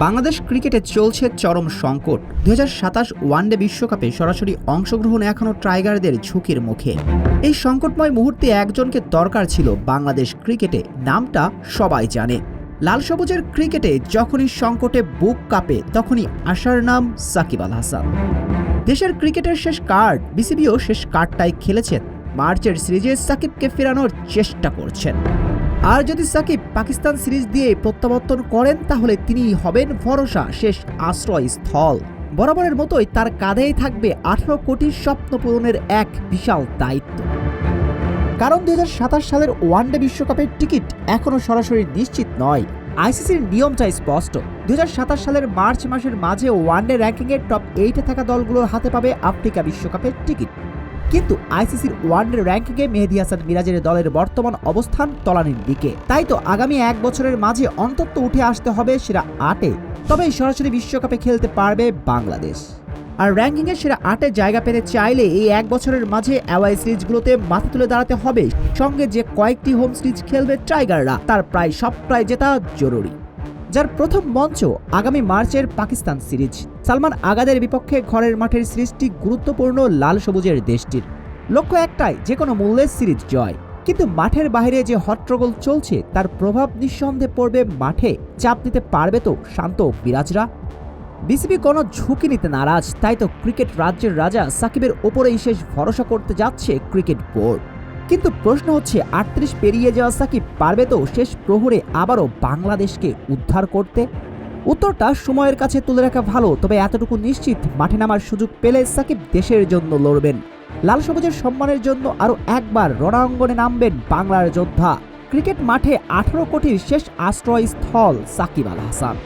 বাংলাদেশ ক্রিকেটে চলছে চরম সংকট। 2027 ওয়ানডে বিশ্বকাপে সরাসরি অংশগ্রহণ এখনও টাইগারদের ঝুঁকির মুখে। এই সংকটময় মুহূর্তে একজনকে দরকার ছিল বাংলাদেশ ক্রিকেটে, নামটা সবাই জানে। লাল সবুজের ক্রিকেটে যখনই সংকটে বুক কাঁপে তখনই আসার নাম সাকিব আল হাসান। দেশের ক্রিকেটের শেষ কার্ড, বিসিবিও শেষ কার্ডটাই খেলেছেন। মার্চের সিরিজে সাকিবকে ফেরানোর চেষ্টা করছেন। আর যদি সাকিব পাকিস্তান সিরিজ দিয়ে প্রত্যাবর্তন করেন তাহলে তিনিই হবেন ভরসা, শেষ আশ্রয়স্থল। বরাবরের মতোই তার কাঁধেই থাকবে 18 কোটির স্বপ্ন পূরণের এক বিশাল দায়িত্ব। কারণ 2027 সালের ওয়ানডে বিশ্বকাপের টিকিট এখনও সরাসরি নিশ্চিত নয়। আইসিসির নিয়মটা স্পষ্ট। 2027 সালের মার্চ মাসের মাঝে ওয়ানডে র্যাঙ্কিংয়ের টপ 8-এ থাকা দলগুলোর হাতে পাবে আফ্রিকা বিশ্বকাপের টিকিট। কিন্তু আইসিসির ওয়ানডে র্যাঙ্কিংয়ে মেহেদী হাসান মিরাজের দলের বর্তমান অবস্থান তলানির দিকে। তাই তো আগামী এক বছরের মাঝে অন্তত উঠে আসতে হবে সেরা 8-এ, তবেই সরাসরি বিশ্বকাপে খেলতে পারবে বাংলাদেশ। আর র্যাঙ্কিংয়ে সেরা 8-এ জায়গা পেতে চাইলে এই এক বছরের মাঝে অ্যাওয়ে সিরিজগুলোতে মাথা তুলে দাঁড়াতে হবে। সঙ্গে যে কয়েকটি হোম সিরিজ খেলবে টাইগাররা, তার প্রায় সবটাই জেতা জরুরি। যার প্রথম মঞ্চ আগামী মার্চের পাকিস্তান সিরিজ। সালমান আগাদের বিপক্ষে ঘরের মাঠের সিরিজটি গুরুত্বপূর্ণ লাল সবুজের দেশটির। লক্ষ্য একটাই, যে কোনো মূল্যে সিরিজ জয়। কিন্তু মাঠের বাইরে যে হট্টগোল চলছে তার প্রভাব নিঃসন্দেহে পড়বে মাঠে। চাপ দিতে পারবে তো শান্ত বিরাজরা? বিসিবি কোনো ঝুঁকি নিতে নারাজ, তাই তো ক্রিকেট রাজ্যের রাজা সাকিবের ওপরেই শেষ ভরসা করতে যাচ্ছে ক্রিকেট বোর্ড। কিন্তু প্রশ্ন হচ্ছে, 38 পেরিয়ে যাওয়া সাকিব পারবে তো শেষ প্রহরে আবারও বাংলাদেশকে উদ্ধার করতে? উত্তরটা সময়ের কাছে তুলে রাখা ভালো, তবে এতটুকু নিশ্চিত, মাঠে নামার সুযোগ পেলে সাকিব দেশের জন্য লড়বেন। লাল সবুজের সম্মানের জন্য আরও একবার রণাঙ্গনে নামবেন বাংলার যোদ্ধা। ক্রিকেট মাঠে 18 কোটির শেষ আশ্রয়স্থল সাকিব আল হাসান।